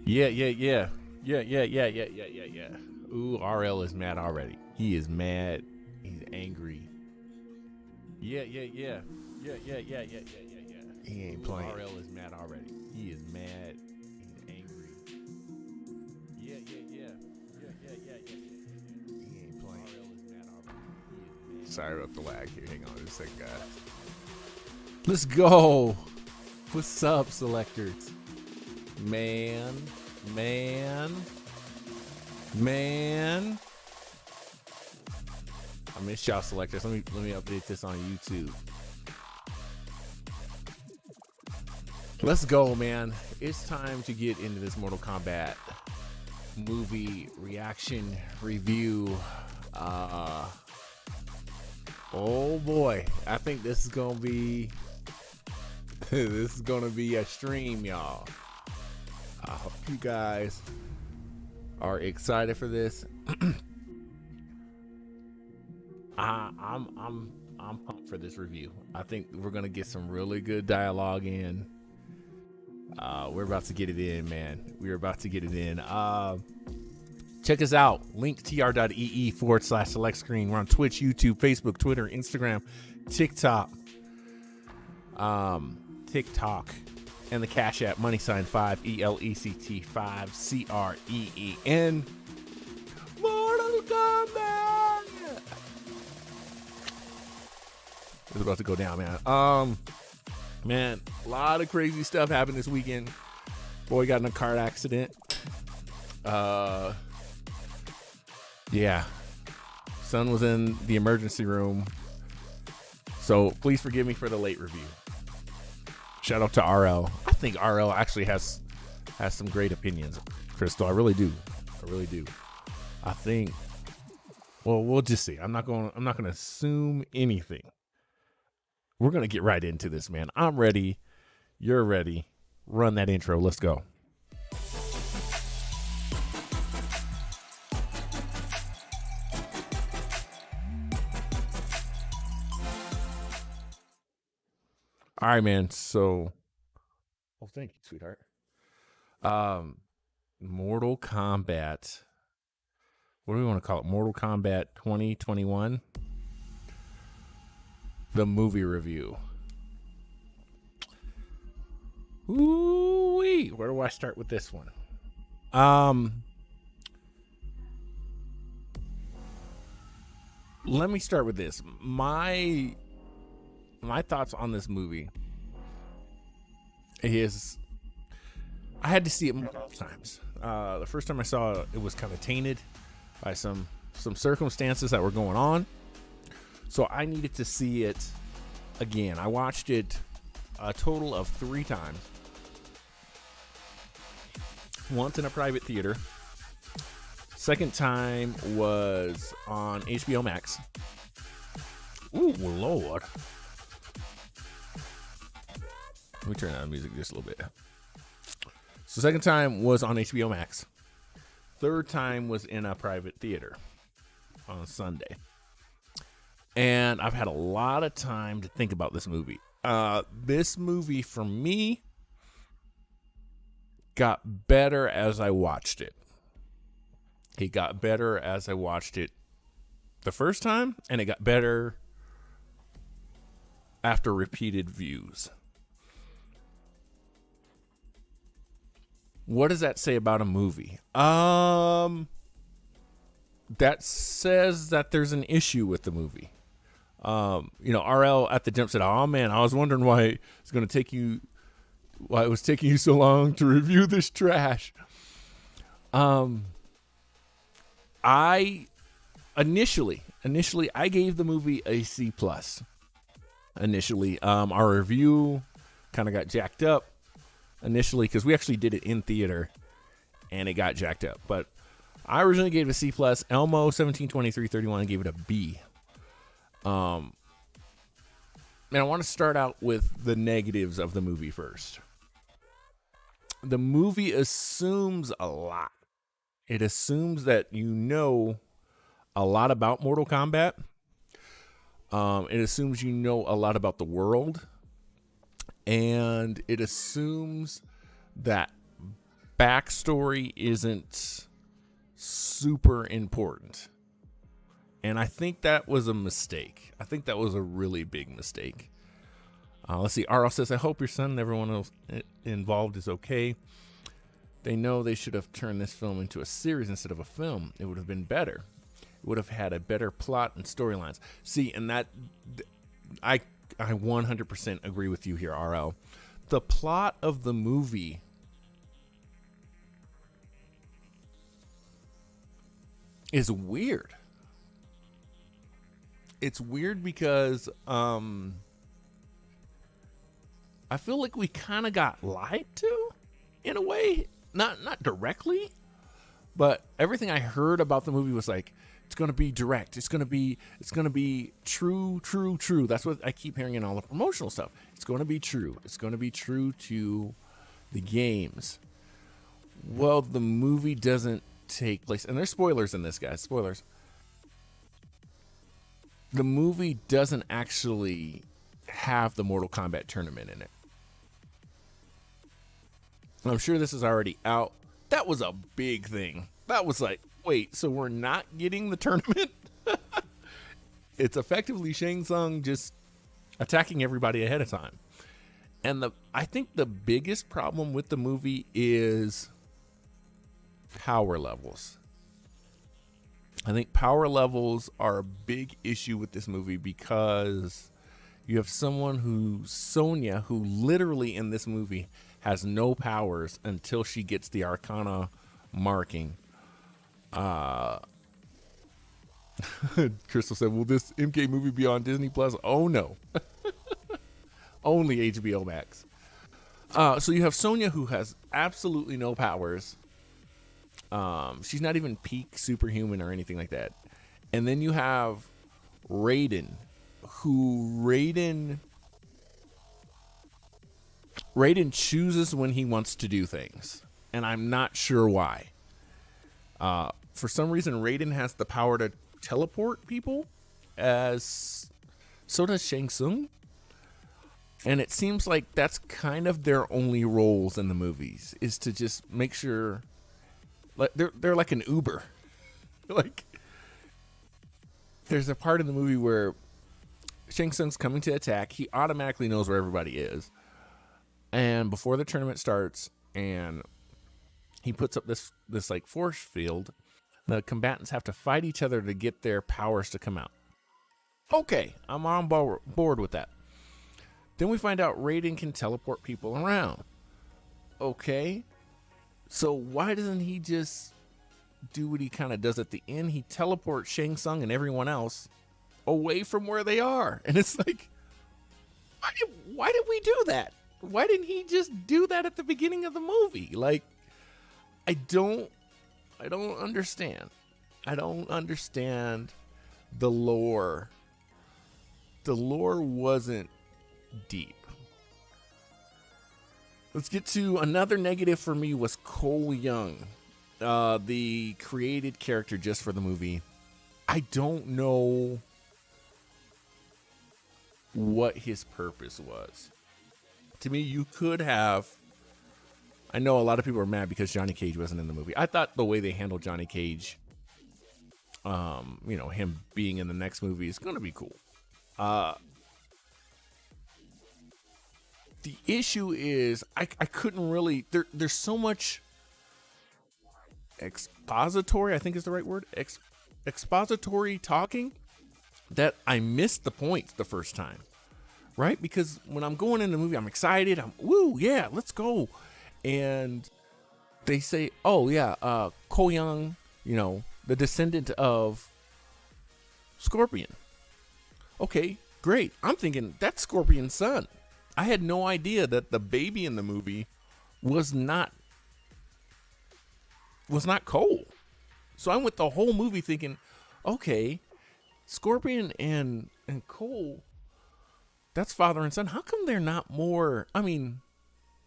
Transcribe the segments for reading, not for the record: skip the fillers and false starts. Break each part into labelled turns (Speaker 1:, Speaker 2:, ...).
Speaker 1: Yeah, yeah, yeah. Yeah. Ooh, RL is mad already. He is mad. He's angry. Yeah. He ain't playing. RL is mad already. He is mad. He's angry. Yeah. He ain't playing. RL is mad already. He is mad. Sorry about the lag here. Hang on just a second, guys. Let's go. What's up, selectors? Man. I miss y'all, selectors. Let me update this on YouTube. Let's go, man. It's time to get into this Mortal Kombat movie reaction review. Oh boy, I think this is gonna be a stream, y'all. I hope you guys are excited for this. I'm pumped for this review. I think we're gonna get some really good dialogue in. We're about to get it in, man. We're about to get it in. Check us out. Link tr.ee/select screen. We're on Twitch, YouTube, Facebook, Twitter, Instagram, TikTok. And the Cash App, $5 ELECT 5 CREEN. Mortal Kombat. It's about to go down, man. Man, a lot of crazy stuff happened this weekend. Boy got in a car accident. Yeah. Son was in the emergency room. So please forgive me for the late review. Shout out to RL. I think RL actually has some great opinions, Crystal. I really do. I think. Well, we'll just see. I'm not going to assume anything. We're going to get right into this, man. I'm ready. You're ready. Run that intro. Let's go. All right, man. So, oh, thank you, sweetheart. Mortal Kombat. What do we want to call it? Mortal Kombat 2021. The movie review. Ooh-wee. Where do I start with this one? Let me start with this. My thoughts on this movie is I had to see it multiple times. The first time I saw it, it was kind of tainted by some circumstances that were going on. So I needed to see it again. I watched it a total of 3 times. Once in a private theater, Second time was on HBO Max. Ooh, Lord. Let me turn down the music just a little bit. So second time was on HBO Max. Third time was in a private theater on Sunday. And I've had a lot of time to think about this movie. This movie, for me, got better as I watched it. It got better as I watched it the first time, and it got better after repeated views. What does that say about a movie? That says that there's an issue with the movie. RL at the jump said, "Oh man, I was wondering why it was taking you so long to review this trash." I initially I gave the movie a C+. Initially, our review kind of got jacked up initially because we actually did it in theater and it got jacked up. But I originally gave it a C+. Elmo 172331 gave it a B. And I want to start out with the negatives of the movie first. The movie assumes a lot. It assumes that you know a lot about Mortal Kombat. It assumes you know a lot about the world. And it assumes that backstory isn't super important. And I think that was a mistake. I think that was a really big mistake. Let's see. RL says, "I hope your son and everyone else involved is okay. They know they should have turned this film into a series instead of a film. It would have been better. It would have had a better plot and storylines." See, and that I 100% agree with you here, RL. The plot of the movie is weird. It's weird because I feel like we kind of got lied to in a way. Not directly, but everything I heard about the movie was like, it's going to be direct. It's going to be true. That's what I keep hearing in all the promotional stuff. It's going to be true. It's going to be true to the games. Well, the movie doesn't take place, and there's spoilers in this, guys. Spoilers. The movie doesn't actually have the Mortal Kombat tournament in it. I'm sure this is already out. That was a big thing. That was like, wait, so we're not getting the tournament? It's effectively Shang Tsung just attacking everybody ahead of time. And I think the biggest problem with the movie is power levels. I think power levels are a big issue with this movie because you have Sonya, who literally in this movie has no powers until she gets the Arcana marking. Crystal said, "Will this MK movie be on Disney Plus?" Oh no. Only HBO Max. So you have Sonya, who has absolutely no powers. She's not even peak superhuman or anything like that. And then you have Raiden, Raiden chooses when he wants to do things, and I'm not sure why. For some reason, Raiden has the power to teleport people, as so does Shang Tsung. And it seems like that's kind of their only roles in the movies, is to just make sure, like they're like an Uber. Like, there's a part in the movie where Shang Tsung's coming to attack. He automatically knows where everybody is. And before the tournament starts, and he puts up this like force field, the combatants have to fight each other to get their powers to come out. Okay, I'm on board with that. Then we find out Raiden can teleport people around. Okay, so why doesn't he just do what he kind of does at the end? He teleports Shang Tsung and everyone else away from where they are. And it's like, why did we do that? Why didn't he just do that at the beginning of the movie? Like, I don't understand. I don't understand the lore. The lore wasn't deep. Let's get to another negative for me was Cole Young, the created character just for the movie. I don't know what his purpose was. To me, you could have. I know a lot of people are mad because Johnny Cage wasn't in the movie. I thought the way they handled Johnny Cage, him being in the next movie is going to be cool. The issue is I couldn't really. There's so much expository, I think is the right word, expository talking that I missed the point the first time, right? Because when I'm going in the movie, I'm excited. Woo, yeah, let's go. And they say, oh yeah, Cole Young, the descendant of Scorpion. Okay, great. I'm thinking that's Scorpion's son. I had no idea that the baby in the movie was not Cole. So I went the whole movie thinking, okay, Scorpion and Cole, that's father and son. How come they're not more? I mean,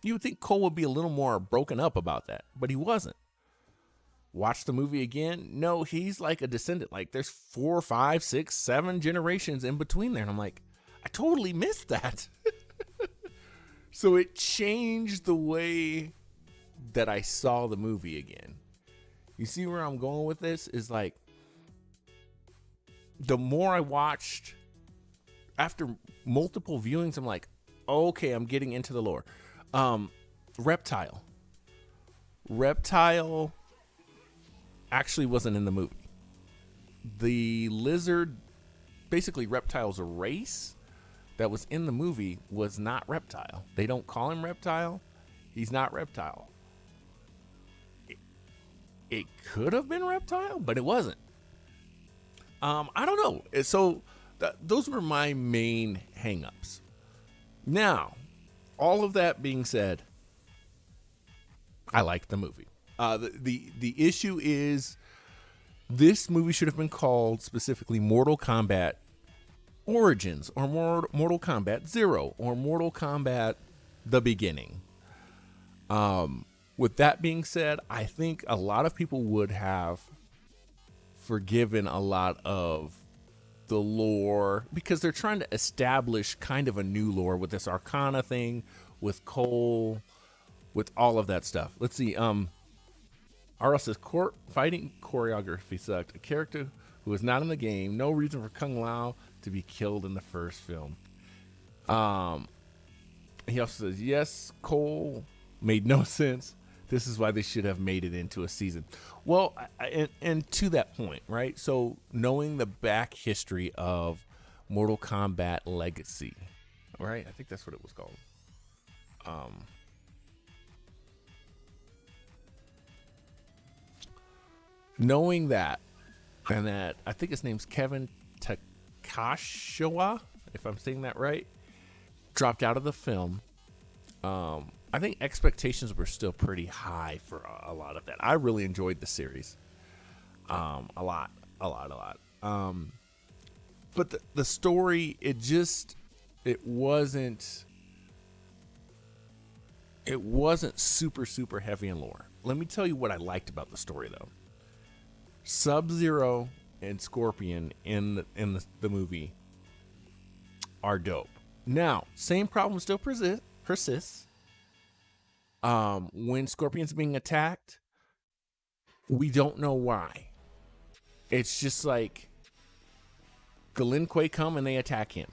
Speaker 1: you would think Cole would be a little more broken up about that, but he wasn't. Watch the movie again. No, he's like a descendant. Like there's 4, 5, 6, 7 generations in between there. And I'm like, I totally missed that. So it changed the way that I saw the movie again. You see where I'm going with this is like, the more I watched after multiple viewings, I'm like, okay, I'm getting into the lore. Reptile actually wasn't in the movie. The lizard, basically Reptile's a race that was in the movie was not Reptile. They don't call him Reptile. He's not Reptile. It could have been Reptile, but it wasn't. I don't know. So those were my main hangups. Now, all of that being said, I liked the movie. The issue is this movie should have been called specifically Mortal Kombat Origins or Mortal Kombat 0 or Mortal Kombat The Beginning. With that being said, I think a lot of people would have forgiven a lot of the lore because they're trying to establish kind of a new lore with this Arcana thing, with Cole, with all of that stuff. Let's see. RL says fighting choreography sucked. A character who was not in the game. No reason for Kung Lao to be killed in the first film. He also says, yes, Cole made no sense. This is why they should have made it into a season. Well, and to that point, right? So knowing the back history of Mortal Kombat Legacy, right? I think that's what it was called. Knowing that, and that I think his name's Kevin Takashiwa, if I'm saying that right, dropped out of the film. I think expectations were still pretty high for a lot of that. I really enjoyed the series. A lot. But the story, it wasn't super heavy in lore. Let me tell you what I liked about the story though. Sub-Zero and Scorpion in the movie are dope. Now, same problem still persists. When Scorpion's being attacked, we don't know why. It's just like the Lin Kuei come and they attack him.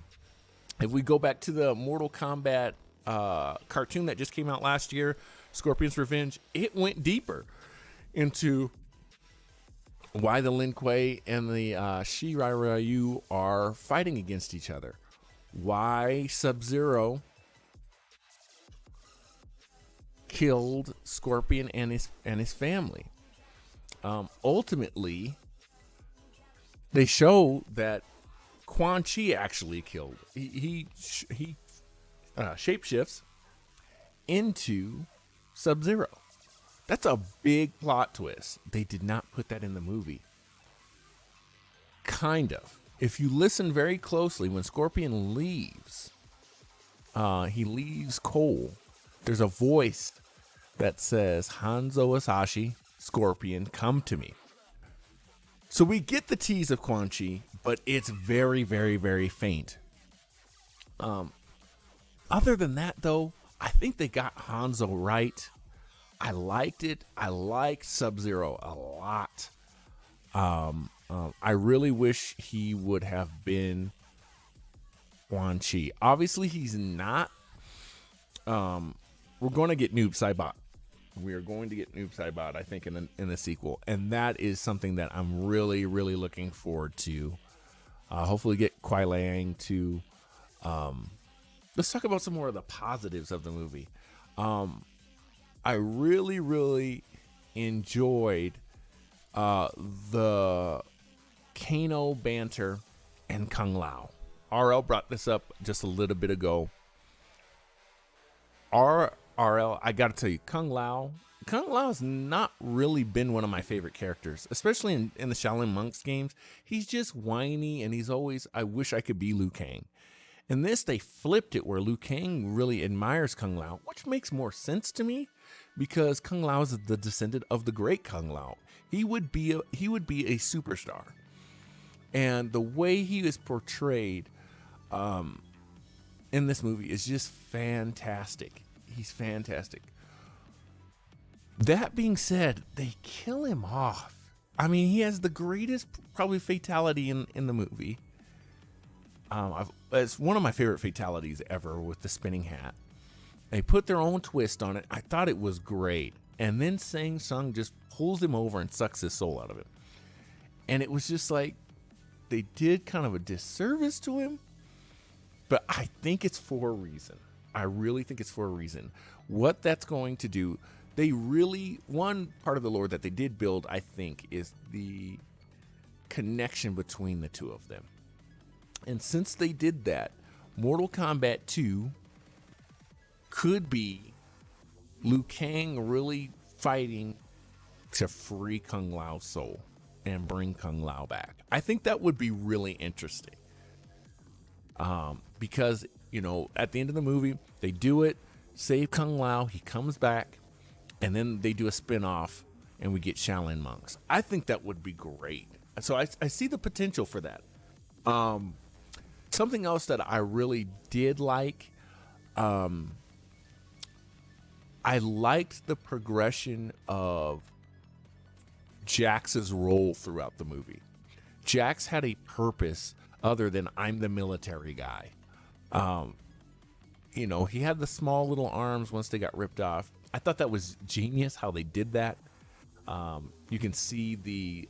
Speaker 1: If we go back to the Mortal Kombat cartoon that just came out last year, Scorpion's Revenge, it went deeper into why the Lin Kuei and the Shirai Ryu are fighting against each other. Why Sub-Zero killed Scorpion and his family. Ultimately, they show that Quan Chi actually killed. He shapeshifts into Sub-Zero. That's a big plot twist. They did not put that in the movie. kind of. If you listen very closely, when Scorpion leaves, he leaves Cole. There's a voice that says, Hanzo Asashi, Scorpion, come to me. So we get the tease of Quan Chi, but it's very, very, very faint. Other than that, though, I think they got Hanzo right. I liked it. I like Sub-Zero a lot. I really wish he would have been Quan Chi. Obviously, he's not. We're going to get Noob Saibot. We are going to get Noob Saibot, I think, in the sequel. And that is something that I'm really, really looking forward to. Hopefully get Kuai Liang to... let's talk about some more of the positives of the movie. I really, really enjoyed the Kano banter and Kung Lao. RL brought this up just a little bit ago. RL, I gotta tell you, Kung Lao has not really been one of my favorite characters, especially in the Shaolin Monks games. He's just whiny, and he's always, I wish I could be Liu Kang. In this, they flipped it where Liu Kang really admires Kung Lao, which makes more sense to me because Kung Lao is the descendant of the great Kung Lao. He would be a superstar. And the way he is portrayed in this movie is just fantastic. He's fantastic. That being said, they kill him off. I mean, he has the greatest probably fatality in the movie. It's one of my favorite fatalities ever with the spinning hat. They put their own twist on it. I thought it was great. And then Shang Tsung just pulls him over and sucks his soul out of him. And it was just like, they did kind of a disservice to him. But I think it's for a reason. I really think it's for a reason. What that's going to do, one part of the lore that they did build, I think, is the connection between the two of them. And since they did that, Mortal Kombat 2 could be Liu Kang really fighting to free Kung Lao's soul and bring Kung Lao back. I think that would be really interesting. Because, at the end of the movie, they do it, save Kung Lao, he comes back, and then they do a spin-off, and we get Shaolin Monks. I think that would be great. So I see the potential for that. Something else that I really did like, I liked the progression of Jax's role throughout the movie. Jax had a purpose other than I'm the military guy. He had the small little arms once they got ripped off. I thought that was genius how they did that. You can see the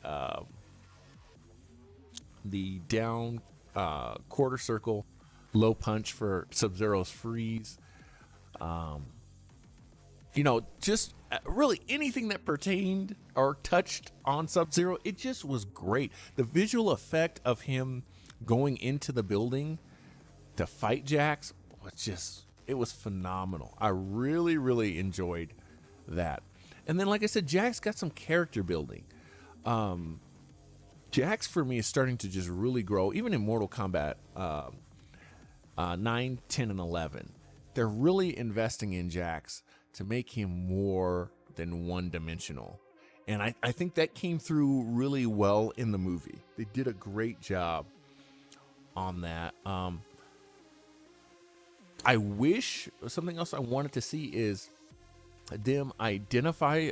Speaker 1: down quarter circle low punch for Sub-Zero's freeze. Just really anything that pertained or touched on Sub-Zero, it just was great. The visual effect of him going into the building to fight Jax it was phenomenal. I really, really enjoyed that. And then, like I said, Jax got some character building. Jax for me is starting to just really grow, even in Mortal Kombat 9, 10, and 11. They're really investing in Jax to make him more than one-dimensional. And I think that came through really well in the movie. They did a great job on that. I wish something else I wanted to see is them identify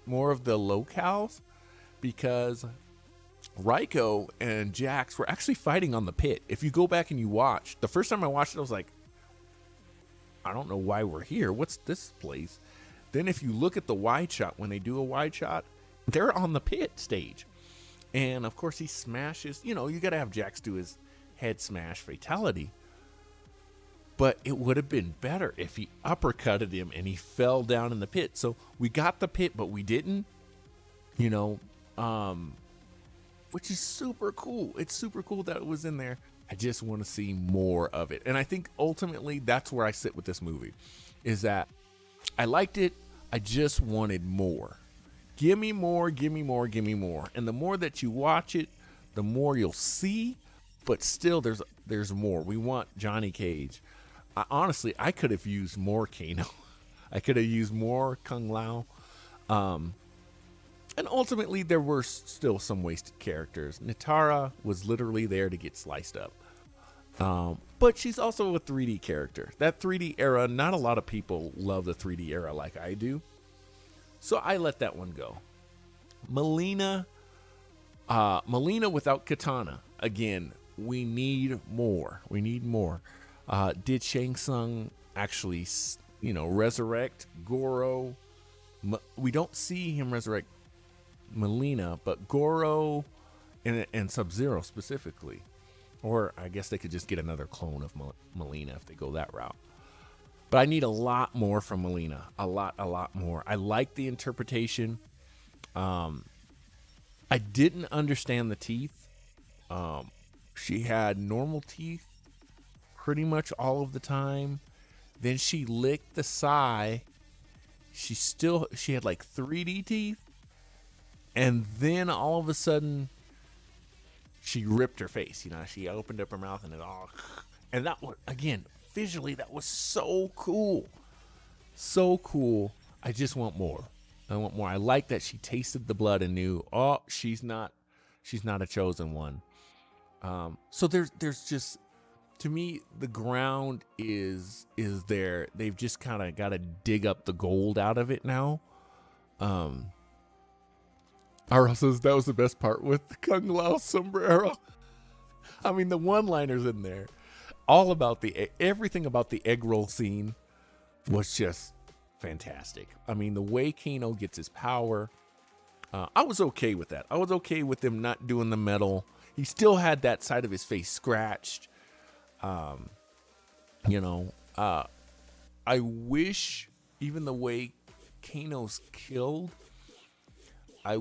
Speaker 1: more of the locales, because Raiko and Jax were actually fighting on the pit. If you go back and you watch, the first time I watched it, I was like, I don't know why we're here. What's this place? Then if you look at the wide shot, when they do a wide shot, they're on the pit stage. And of course he smashes, you got to have Jax do his head smash fatality. But it would have been better if he uppercutted him and he fell down in the pit. So we got the pit, but we didn't, which is super cool. It's super cool that it was in there. I just want to see more of it. And I think ultimately that's where I sit with this movie, is that I liked it. I just wanted more. Give me more, give me more, give me more. And the more that you watch it, the more you'll see, but still there's more. We want Johnny Cage. Honestly, I could have used more Kano. I could have used more Kung Lao. And ultimately, there were still some wasted characters. Nitara was literally there to get sliced up. But she's also a 3D character. That 3D era, not a lot of people love the 3D era like I do. So I let that one go. Melina without katana. Again, we need more. We need more. Did Shang Tsung actually, resurrect Goro? We don't see him resurrect Melina, but Goro and Sub-Zero specifically. Or I guess they could just get another clone of Melina if they go that route. But I need a lot more from Melina. A lot more. I like the interpretation. I didn't understand the teeth. She had normal teeth pretty much all of the time. Then she licked the Sai. She had like 3D teeth. And then all of a sudden, she ripped her face. She opened up her mouth and and that was, again, visually, that was so cool. So cool. I just want more. I want more. I like that she tasted the blood and knew, she's not a chosen one. So there's just, to me, the ground is there. They've just kind of got to dig up the gold out of it now. Ara says that was the best part with the Kung Lao sombrero. I mean, the one-liners in there, all about everything about the egg roll scene was just fantastic. I mean, the way Kano gets his power, I was okay with that. I was okay with him not doing the metal. He still had that side of his face scratched. I wish, even the way Kano's killed, I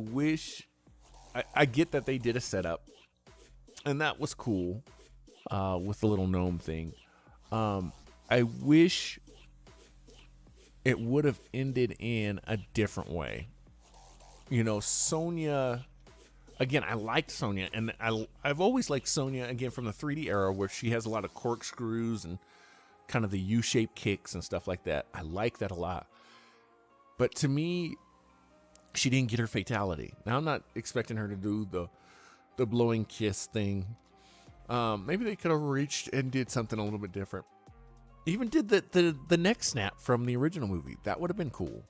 Speaker 1: get that they did a setup, and that was cool, with the little gnome thing. I wish it would have ended in a different way. Sonya, again, I liked Sonya, and I've always liked Sonya, again, from the 3D era, where she has a lot of corkscrews and kind of the U-shaped kicks and stuff like that. I like that a lot. But to me, she didn't get her fatality. Now, I'm not expecting her to do the blowing kiss thing. Maybe they could have reached and did something a little bit different. Even did the neck snap from the original movie. That would have been cool.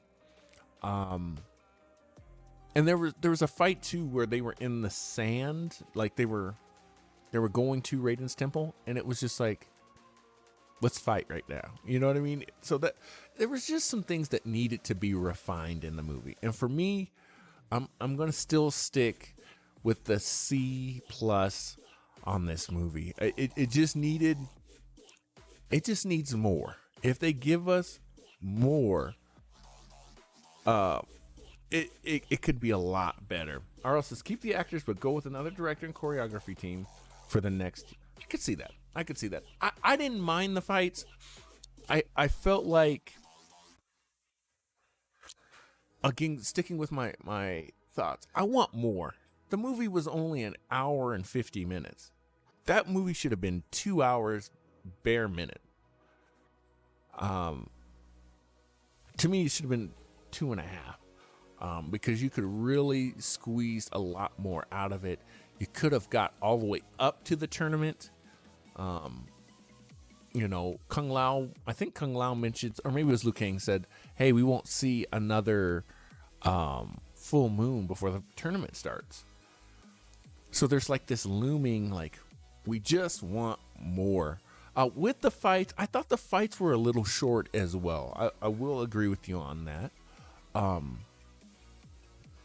Speaker 1: And there was a fight too where they were in the sand, like they were going to Raiden's temple, and it was just like, let's fight right now. You know what I mean? So that there was just some things that needed to be refined in the movie. And for me, I'm going to still stick with the C+ on this movie. It just needs more. If they give us more, it could be a lot better. Arl says, keep the actors, but go with another director and choreography team for the next. I could see that. I didn't mind the fights. I felt like, again, sticking with my thoughts, I want more. The movie was only an hour and 50 minutes. That movie should have been 2 hours bare minute. To me, it should have been 2.5. Because you could really squeeze a lot more out of it. You could have got all the way up to the tournament. Kung Lao, I think Kung Lao mentions, or maybe it was Liu Kang said, hey, we won't see another full moon before the tournament starts. So there's like this looming, like, we just want more. With the fights, I thought the fights were a little short as well. I will agree with you on that.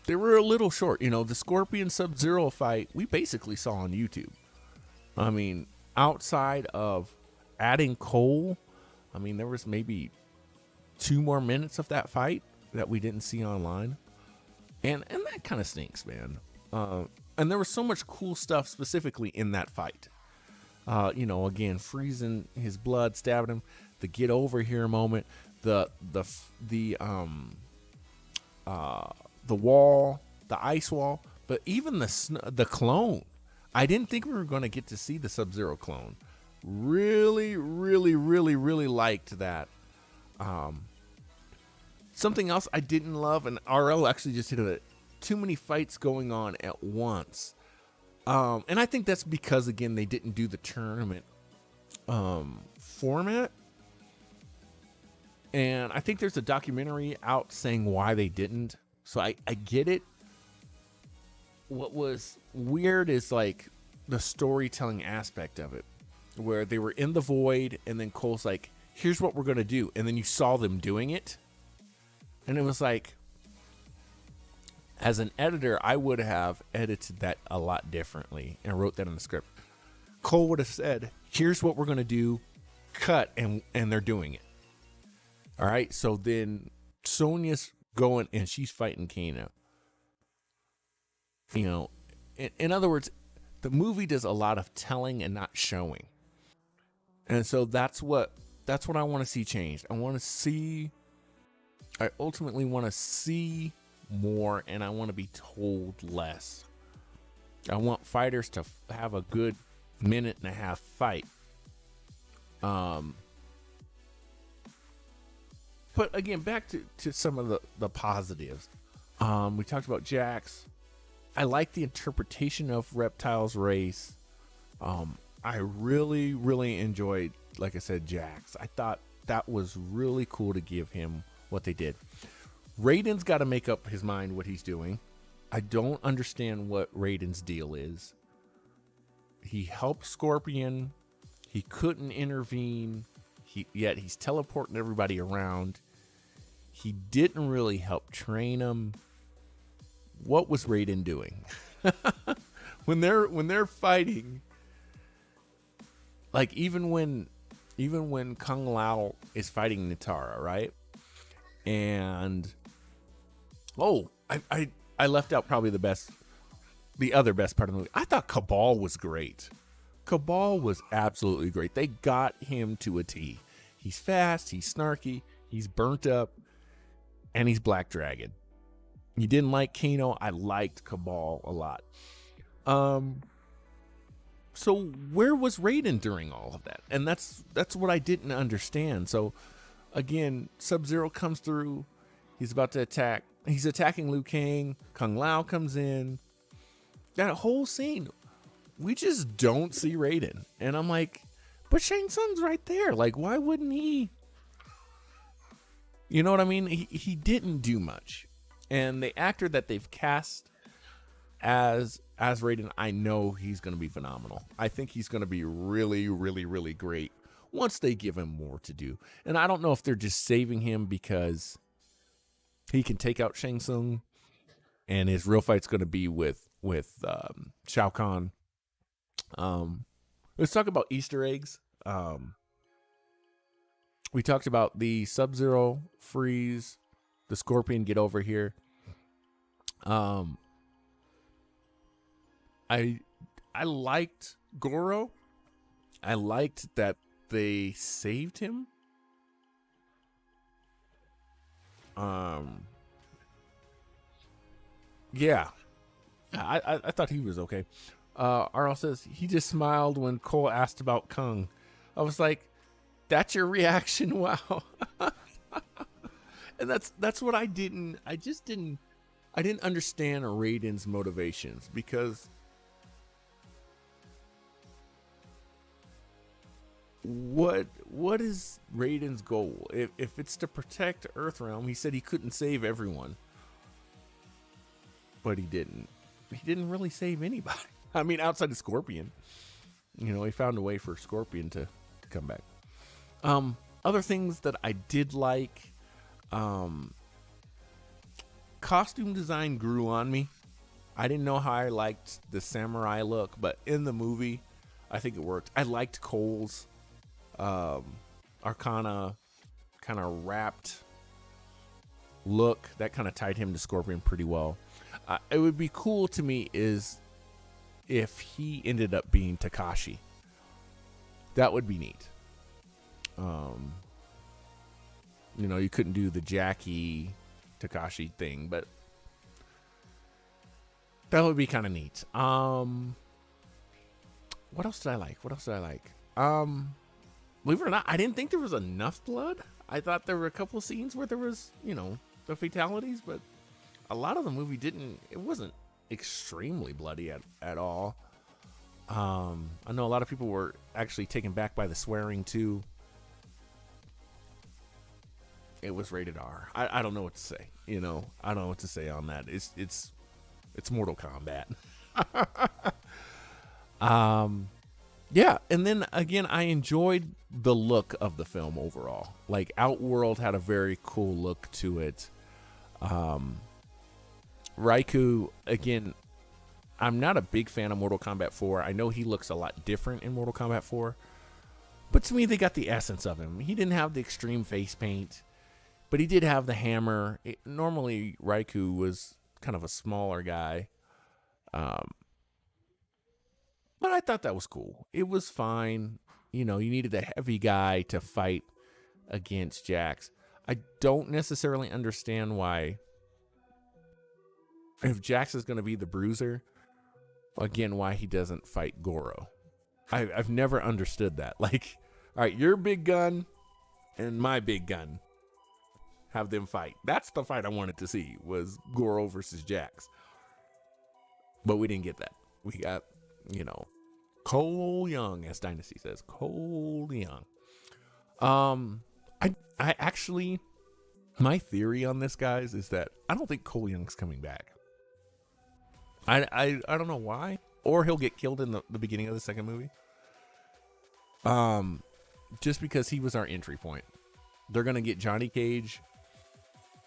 Speaker 1: They were a little short. The Scorpion Sub-Zero fight, we basically saw on YouTube. I mean, outside of adding Cole, I mean, there was maybe 2 more minutes of that fight that we didn't see online. And that kind of stinks, man. And there was so much cool stuff specifically in that fight. Again, freezing his blood, stabbing him, the get over here moment, the wall, the ice wall, but even the clone. I didn't think we were going to get to see the Sub-Zero clone. Really, really, really, really liked that. Something else I didn't love, and RL actually just hit it, too many fights going on at once. And I think that's because, again, they didn't do the tournament format. And I think there's a documentary out saying why they didn't. So I get it. What was weird is like the storytelling aspect of it, where they were in the void and then Cole's like, here's what we're going to do. And then you saw them doing it. And it was like, as an editor, I would have edited that a lot differently and wrote that in the script. Cole would have said, here's what we're going to do, cut, and they're doing it. All right, so then Sonya's going and she's fighting Kano. You know, in other words, the movie does a lot of telling and not showing. And so that's what I want to see changed. I ultimately want to see more, and I want to be told less. I want fighters to have a good minute and a half fight. But again, back to some of the positives. We talked about Jax. I like the interpretation of Reptile's race. I really, really enjoyed, like I said, Jax. I thought that was really cool to give him what they did. Raiden's got to make up his mind what he's doing. I don't understand what Raiden's deal is. He helped Scorpion. He couldn't intervene. Yet he's teleporting everybody around. He didn't really help train him. What was Raiden doing? when they're fighting, like even when Kung Lao is fighting Nitara, right? And I left out probably the other best part of the movie. I thought Cabal was great. Cabal was absolutely great. They got him to a T. He's fast, he's snarky, he's burnt up, and he's Black Dragon. You didn't like Kano. I liked Cabal a lot. So where was Raiden during all of that? And that's what I didn't understand. So again, Sub-Zero comes through. He's about to attack. He's attacking Liu Kang. Kung Lao comes in. That whole scene, we just don't see Raiden. And I'm like, but Shang Tsung's right there. Like, why wouldn't he? You know what I mean? He didn't do much. And the actor that they've cast as Raiden, I know he's going to be phenomenal. I think he's going to be really, really, really great once they give him more to do. And I don't know if they're just saving him because he can take out Shang Tsung and his real fight's going to be with Shao Kahn. Let's talk about Easter eggs. We talked about the Sub-Zero freeze, the Scorpion get over here. I liked Goro. I liked that they saved him. Yeah. I thought he was okay. RL says he just smiled when Cole asked about Kung. I was like, that's your reaction? Wow. And that's what I didn't understand Raiden's motivations, because what is Raiden's goal? If it's to protect Earthrealm, he said he couldn't save everyone. But he didn't. He didn't really save anybody. I mean, outside of Scorpion. You know, he found a way for Scorpion to come back. Other things that I did like, costume design grew on me. I didn't know how I liked the samurai look, but in the movie, I think it worked. I liked Cole's Arcana kind of wrapped look. That kind of tied him to Scorpion pretty well. It would be cool to me is if he ended up being Takashi. That would be neat. You know, you couldn't do the Jackie Takashi thing, but that would be kind of neat. what else did I like? What else did I like? Believe it or not, I didn't think there was enough blood. I thought there were a couple of scenes where there was, the fatalities, but a lot of the movie didn't. It wasn't extremely bloody at all. I know a lot of people were actually taken back by the swearing too. It was rated R. I don't know what to say. I don't know what to say on that. It's Mortal Kombat. Yeah, and then again, I enjoyed the look of the film overall. Like Outworld had a very cool look to it. Raikou, again, I'm not a big fan of Mortal Kombat 4. I know he looks a lot different in Mortal Kombat 4. But to me, they got the essence of him. He didn't have the extreme face paint, but he did have the hammer. Normally, Raikou was kind of a smaller guy. But I thought that was cool. It was fine. You needed a heavy guy to fight against Jax. I don't necessarily understand why, if Jax is going to be the bruiser, again, why he doesn't fight Goro. I've never understood that. Like, all right, your big gun and my big gun, have them fight. That's the fight I wanted to see, was Goro versus Jax. But we didn't get that. We got, Cole Young, as Dynasty says. Cole Young. I actually, my theory on this, guys, is that I don't think Cole Young's coming back. I don't know why. Or he'll get killed in the beginning of the second movie. Just because he was our entry point. They're going to get Johnny Cage.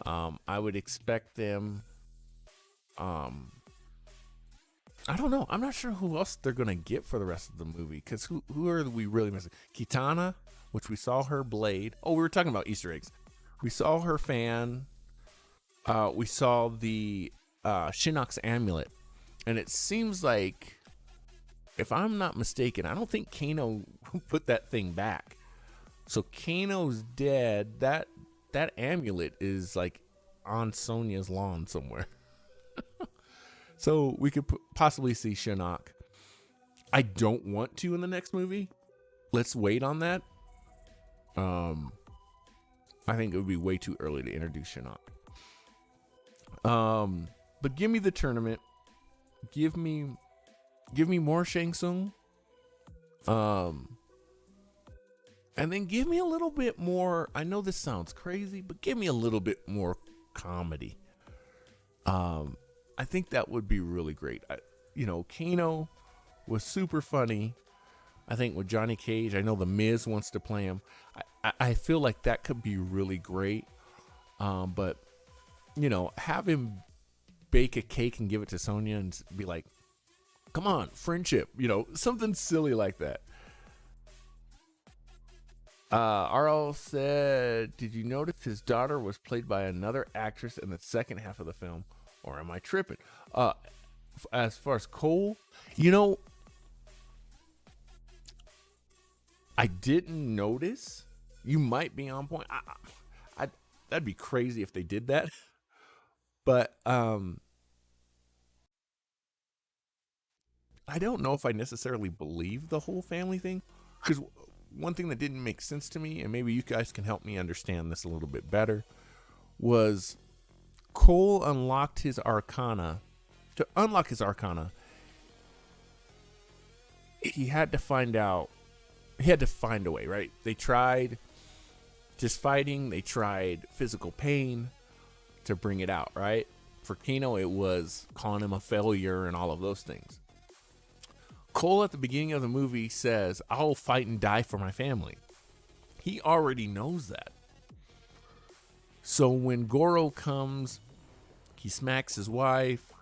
Speaker 1: I would expect them. I don't know. I'm not sure who else they're going to get for the rest of the movie. Because who are we really missing? Kitana, which we saw her blade. Oh, we were talking about Easter eggs. We saw her fan. We saw the Shinnok's amulet. And it seems like, if I'm not mistaken, I don't think Kano put that thing back. So Kano's dead. That amulet is like on Sonya's lawn somewhere. So we could possibly see Shinnok. I don't want to in the next movie. Let's wait on that. I think it would be way too early to introduce Shinnok. But give me the tournament. Give me more Shang Tsung. And then give me a little bit more. I know this sounds crazy, but give me a little bit more comedy. I think that would be really great. Kano was super funny. I think with Johnny Cage, I know The Miz wants to play him. I feel like that could be really great. But, have him bake a cake and give it to Sonya and be like, come on, friendship. Something silly like that. RL said, did you notice his daughter was played by another actress in the second half of the film? Or am I tripping? As far as Cole, I didn't notice. You might be on point. That'd be crazy if they did that. But I don't know if I necessarily believe the whole family thing. Because one thing that didn't make sense to me, and maybe you guys can help me understand this a little bit better, was Cole unlocked his arcana. To unlock his arcana, he had to find a way, right? They tried just fighting, they tried physical pain to bring it out, right? For Kano, it was calling him a failure and all of those things. Cole at the beginning of the movie says, I'll fight and die for my family. He already knows that. So when Goro comes, he smacks his wife.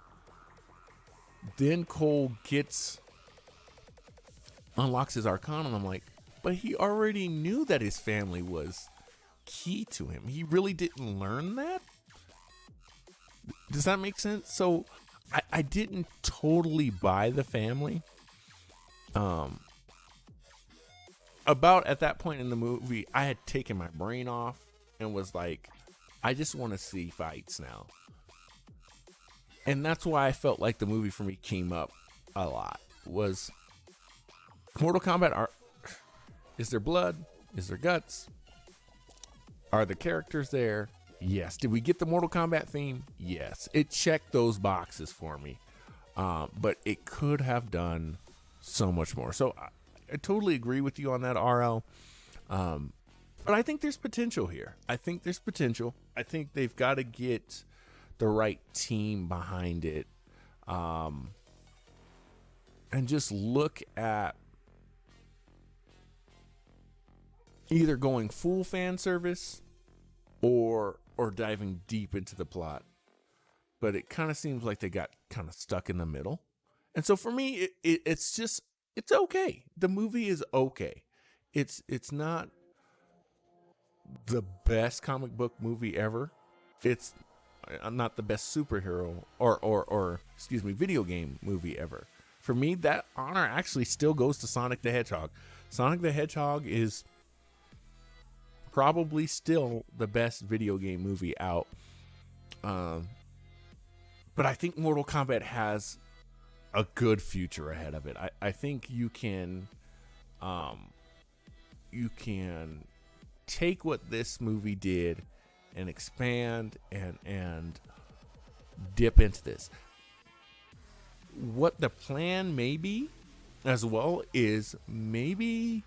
Speaker 1: Then Cole unlocks his arcana. And I'm like, but he already knew that his family was key to him. He really didn't learn that? Does that make sense? So I didn't totally buy the family. About at that point in the movie, I had taken my brain off and was like, I just want to see fights now. And that's why I felt like the movie for me came up a lot. Was Mortal Kombat is there blood? Is there guts? Are the characters there? Yes. Did we get the Mortal Kombat theme? Yes. It checked those boxes for me. But it could have done so much more. So I totally agree with you on that, RL. But I think there's potential here. I think they've got to get the right team behind it. And just look at either going full fan service or diving deep into the plot. But it kind of seems like they got kind of stuck in the middle. And so for me, it's okay. The movie is okay. It's not the best comic book movie ever. It's not the best superhero or video game movie ever. For me, that honor actually still goes to Sonic the Hedgehog. Sonic the Hedgehog is probably still the best video game movie out. But I think Mortal Kombat has a good future ahead of it. I think you can take what this movie did and expand and dip into this. What the plan may be as well is maybe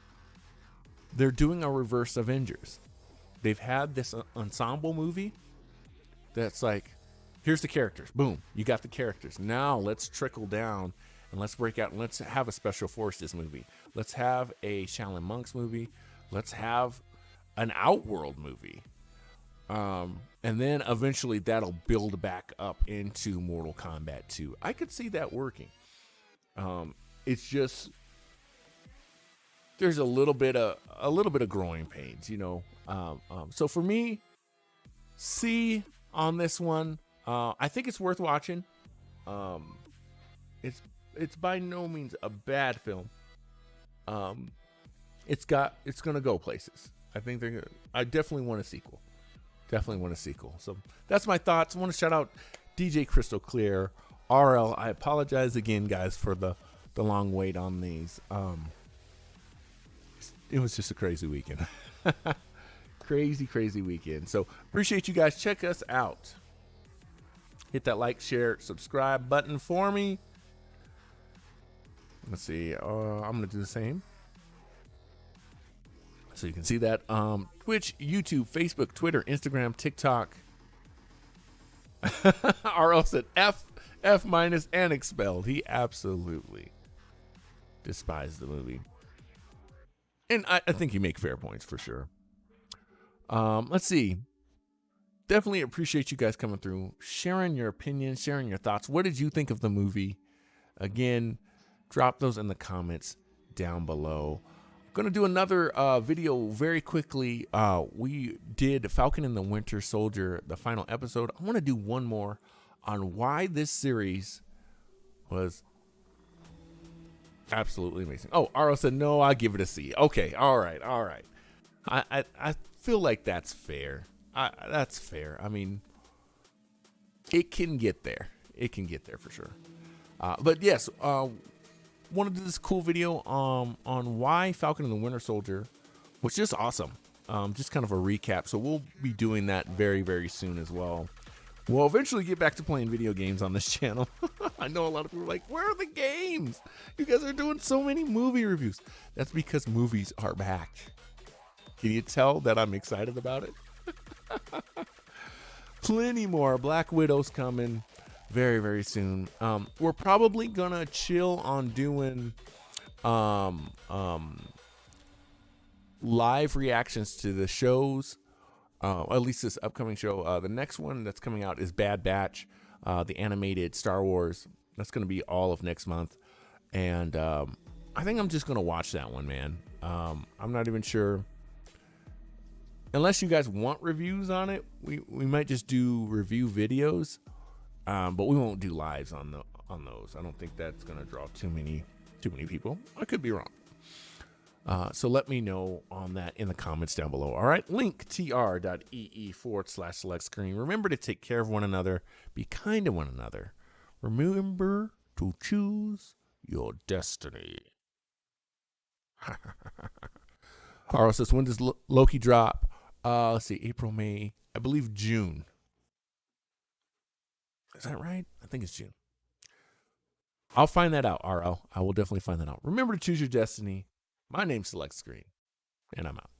Speaker 1: they're doing a reverse Avengers. They've had this ensemble movie that's like, here's the characters. Boom, you got the characters. Now let's trickle down and let's break out and let's have a Special Forces movie. Let's have a Shaolin Monks movie. Let's have an Outworld movie. And then eventually that'll build back up into Mortal Kombat 2. I could see that working. It's just there's a little bit of growing pains, you know. So for me, C on this one. I think it's worth watching. It's by no means a bad film. It's gonna go places. I definitely want a sequel. So that's my thoughts. I want to shout out DJ Crystal Clear, RL. I apologize again, guys, for the long wait on these. It was just a crazy weekend. Crazy weekend. So appreciate you guys. Check us out. Hit that like, share, subscribe button for me. Let's see. I'm going to do the same. So you can see that. Twitch, YouTube, Facebook, Twitter, Instagram, TikTok. RL said F minus and expelled. He absolutely despised the movie. And I think you make fair points for sure. Let's see. Definitely appreciate you guys coming through, sharing your opinions, sharing your thoughts. What did you think of the movie? Again, drop those in the comments down below. I'm going to do another video very quickly. We did Falcon and the Winter Soldier, the final episode. I want to do one more on why this series was absolutely amazing. Oh, Aro said, no, I'll give it a C. Okay, all right. I feel like that's fair. That's fair. I mean, it can get there. It can get there for sure. But yes, want to do this cool video on why Falcon and the Winter Soldier was just awesome. Just kind of a recap. So we'll be doing that very, very soon as well. We'll eventually get back to playing video games on this channel. I know a lot of people are like, where are the games? You guys are doing so many movie reviews. That's because movies are back. Can you tell that I'm excited about it? Plenty more. Black Widow's coming very, very soon. We're probably gonna chill on doing live reactions to the shows. At least this upcoming show. The next one that's coming out is Bad Batch, the animated Star Wars. That's gonna be all of next month, and I think I'm just gonna watch that one, man. I'm not even sure. Unless you guys want reviews on it, we might just do review videos, but we won't do lives on those. I don't think that's gonna draw too many people. I could be wrong. So let me know on that in the comments down below. All right, link tr.ee/select screen. Remember to take care of one another. Be kind to one another. Remember to choose your destiny. RL says, when does Loki drop? Let's see, April, May, I believe June. Is that right? I think it's June. I'll find that out, RL. I will definitely find that out. Remember to choose your destiny. My name's Select Screen, and I'm out.